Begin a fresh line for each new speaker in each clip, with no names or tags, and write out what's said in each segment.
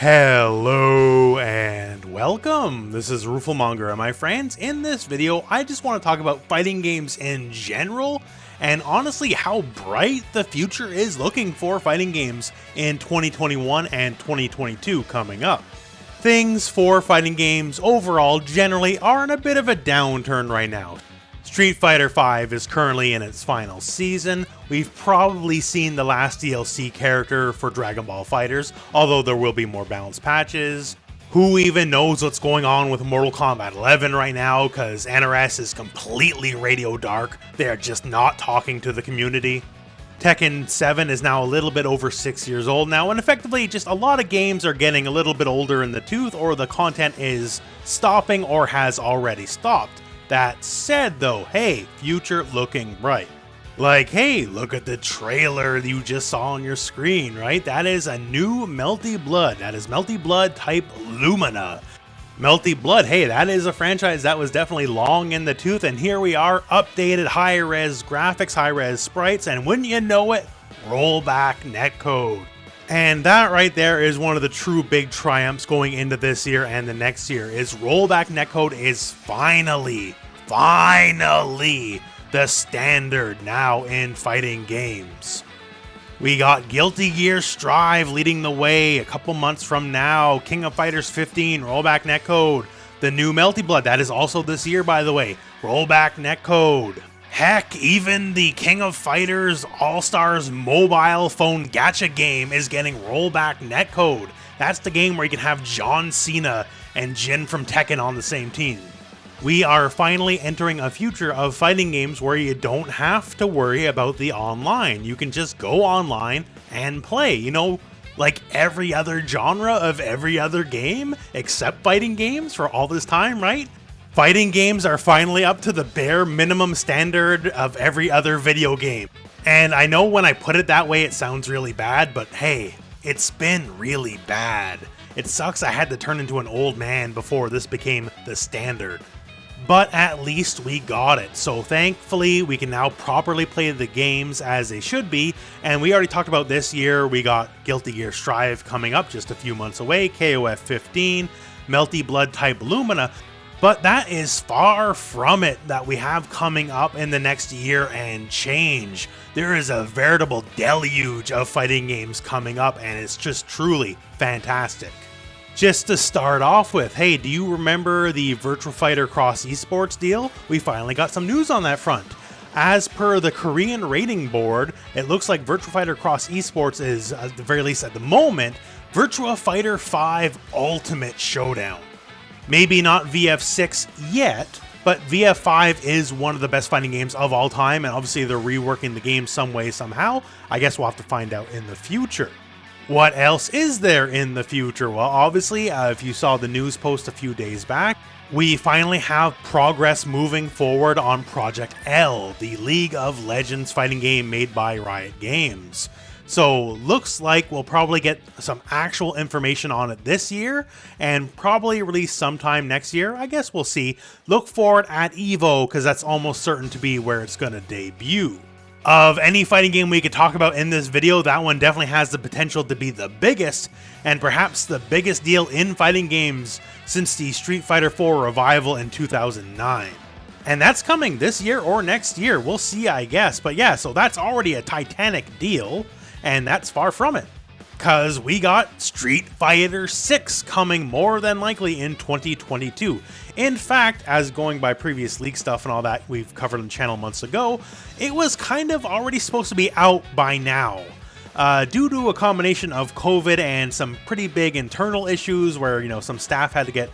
Hello and welcome. This is Rooflemonger, and my friends, in this video I just want to talk about fighting games in general and honestly how bright the future is looking for fighting games in 2021 and 2022 coming up. Things for fighting games overall generally are in a bit of a downturn right now. Street Fighter V is currently in its final season. We've probably seen the last DLC character for Dragon Ball FighterZ, although there will be more balanced patches. Who even knows what's going on with Mortal Kombat 11 right now, because NRS is completely radio dark. They're just not talking to the community. Tekken 7 is now a little bit over 6 years old now, and effectively just a lot of games are getting a little bit older in the tooth, or the content is stopping or has already stopped. That said though, hey, future looking bright. Like, hey, look at the trailer you just saw on your screen, right? That is a new Melty Blood. That is Melty Blood type Lumina. Melty Blood, hey, that is a franchise that was definitely long in the tooth, and here we are, updated high-res graphics, high-res sprites, and wouldn't you know it, rollback netcode. And that right there is one of the true big triumphs going into this year and the next year, is rollback netcode is finally the standard now in fighting games. We got Guilty Gear Strive leading the way a couple months from now, King of Fighters 15, rollback netcode, the new Melty Blood, that is also this year by the way, rollback netcode. Heck, even the King of Fighters All-Stars mobile phone gacha game is getting rollback netcode. That's the game where you can have John Cena and Jin from Tekken on the same team. We are finally entering a future of fighting games where you don't have to worry about the online. You can just go online and play, you know, like every other genre of every other game except fighting games for all this time, right? Fighting games are finally up to the bare minimum standard of every other video game. And I know when I put it that way it sounds really bad, but hey, it's been really bad. It sucks I had to turn into an old man before this became the standard. But at least we got it, so thankfully we can now properly play the games as they should be, and we already talked about this year. We got Guilty Gear Strive coming up just a few months away, KOF 15, Melty Blood type Lumina, but that is far from it that we have coming up in the next year and change. There is a veritable deluge of fighting games coming up, and it's just truly fantastic. Just to start off with, hey, do you remember the Virtua Fighter Cross Esports deal? We finally got some news on that front. As per the Korean rating board, it looks like Virtua Fighter Cross Esports is, at the very least at the moment, Virtua Fighter 5 Ultimate Showdown. Maybe not VF6 yet, but VF5 is one of the best fighting games of all time, and obviously they're reworking the game some way, somehow. I guess we'll have to find out in the future. What else is there in the future? Well, obviously, if you saw the news post a few days back, we finally have progress moving forward on Project L, the League of Legends fighting game made by Riot Games. So looks like we'll probably get some actual information on it this year and probably release sometime next year. I guess we'll see. Look for it at EVO because that's almost certain to be where it's going to debut. Of any fighting game we could talk about in this video, that one definitely has the potential to be the biggest, and perhaps the biggest deal in fighting games since the Street Fighter IV revival in 2009. And that's coming this year or next year, we'll see I guess, but yeah, so that's already a titanic deal, and that's far from it. Because we got Street Fighter 6 coming more than likely in 2022. In fact, as going by previous leak stuff and all that we've covered on the channel months ago, it was kind of already supposed to be out by now. Due to a combination of COVID and some pretty big internal issues where, you know, some staff had to get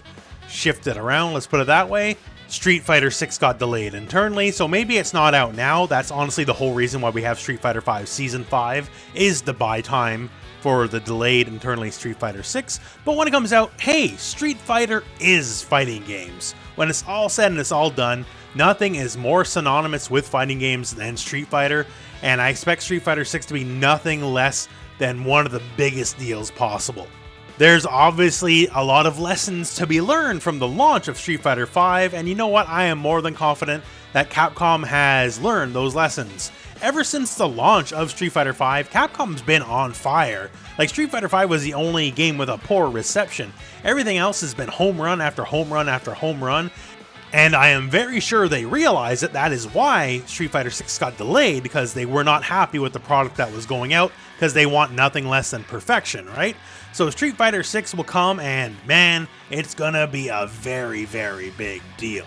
shifted around, let's put it that way, Street Fighter 6 got delayed internally, so maybe it's not out now. That's honestly the whole reason why we have Street Fighter V Season 5, is the buy time for the delayed internally Street Fighter 6, but when it comes out, hey, Street Fighter is fighting games. When it's all said and it's all done, nothing is more synonymous with fighting games than Street Fighter, and I expect Street Fighter 6 to be nothing less than one of the biggest deals possible. There's obviously a lot of lessons to be learned from the launch of Street Fighter V, and you know what, I am more than confident that Capcom has learned those lessons. ever since the launch of Street Fighter V, Capcom's been on fire. Like, Street Fighter V was the only game with a poor reception. Everything else has been home run after home run after home run. And I am very sure they realize that that is why Street Fighter 6 got delayed, because they were not happy with the product that was going out, because they want nothing less than perfection, right? So Street Fighter 6 will come, and man, it's gonna be a very, very big deal.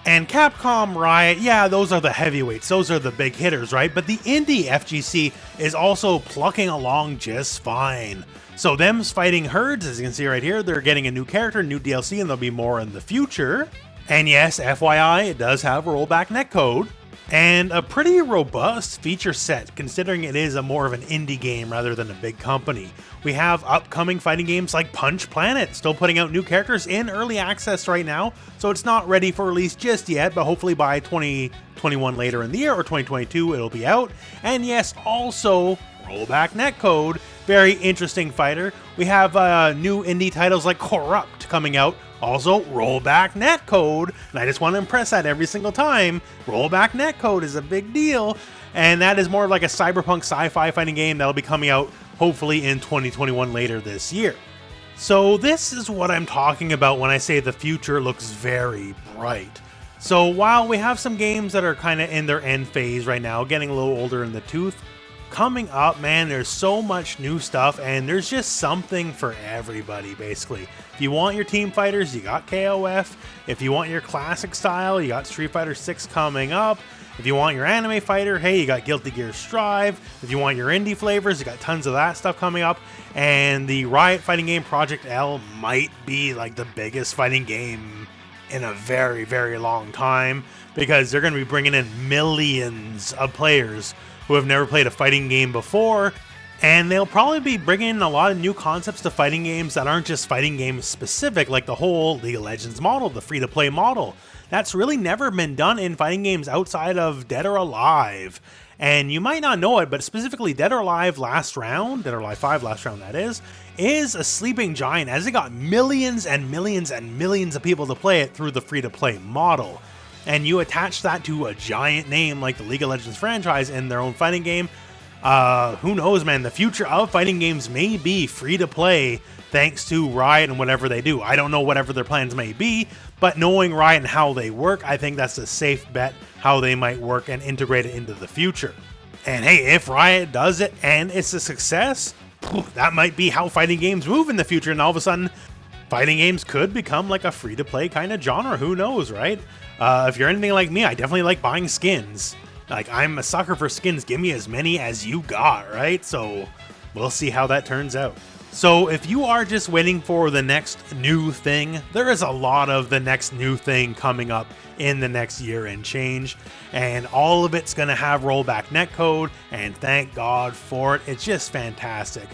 And Capcom, Riot, yeah, those are the heavyweights, those are the big hitters, right? But the indie FGC is also plucking along just fine. So them's fighting herds, as you can see right here, they're getting a new character, new DLC, and there'll be more in the future. And yes, FYI, it does have rollback netcode, and a pretty robust feature set, considering it is a more of an indie game rather than a big company. We have upcoming fighting games like Punch Planet, still putting out new characters in early access right now, so it's not ready for release just yet, but hopefully by 2021 later in the year, or 2022, it'll be out. And yes, also rollback netcode, very interesting fighter. We have new indie titles like Corrupt coming out, also rollback netcode, and I just want to impress that every single time. Rollback netcode is a big deal, and that is more like a cyberpunk sci-fi fighting game that'll be coming out hopefully in 2021 later this year. So this is what I'm talking about when I say the future looks very bright. So while we have some games that are kind of in their end phase right now, getting a little older in the tooth, coming up, man, there's so much new stuff, and there's just something for everybody, basically. If you want your team fighters, you got KOF. If you want your classic style, you got Street Fighter 6 coming up. If you want your anime fighter, hey, you got Guilty Gear Strive. If you want your indie flavors, you got tons of that stuff coming up. And the Riot fighting game Project L might be like the biggest fighting game in a very, very long time, because they're going to be bringing in millions of players who have never played a fighting game before, and they'll probably be bringing in a lot of new concepts to fighting games that aren't just fighting game specific, like the whole League of Legends model, the free-to-play model. That's really never been done in fighting games outside of Dead or Alive. And you might not know it, but specifically Dead or Alive Last Round, Dead or Alive 5 Last Round that is a sleeping giant, as it got millions and millions and millions of people to play it through the free-to-play model. And you attach that to a giant name like the League of Legends franchise in their own fighting game, who knows, man, the future of fighting games may be free to play thanks to Riot and whatever they do. I don't know whatever their plans may be, but knowing Riot and how they work, I think that's a safe bet how they might work and integrate it into the future. And hey, if Riot does it and it's a success, that might be how fighting games move in the future, and all of a sudden fighting games could become like a free-to-play kind of genre, who knows, right? If you're anything like me, I definitely like buying skins. Like, I'm a sucker for skins, give me as many as you got, right? So, we'll see how that turns out. So, if you are just waiting for the next new thing, there is a lot of the next new thing coming up in the next year and change, and all of it's going to have rollback netcode, and thank God for it. It's just fantastic.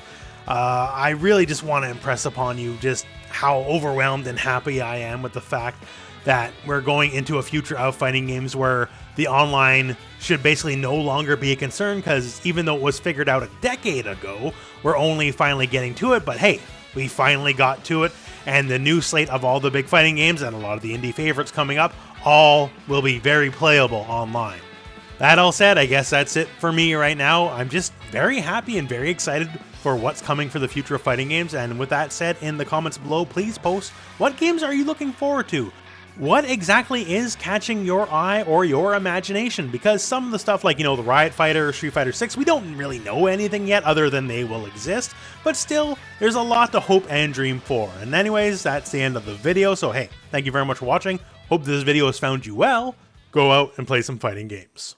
I really just want to impress upon you just how overwhelmed and happy I am with the fact that we're going into a future of fighting games where the online should basically no longer be a concern, because even though it was figured out a decade ago, we're only finally getting to it. But hey, we finally got to it, and the new slate of all the big fighting games and a lot of the indie favorites coming up all will be very playable online. That all said, I guess that's it for me right now. I'm just very happy and very excited for what's coming for the future of fighting games. And with that said, in the comments below, please post what games are you looking forward to? What exactly is catching your eye or your imagination? Because some of the stuff like, you know, the Riot Fighter, Street Fighter 6, we don't really know anything yet other than they will exist. But still, there's a lot to hope and dream for. And anyways, that's the end of the video. So hey, thank you very much for watching. Hope this video has found you well. Go out and play some fighting games.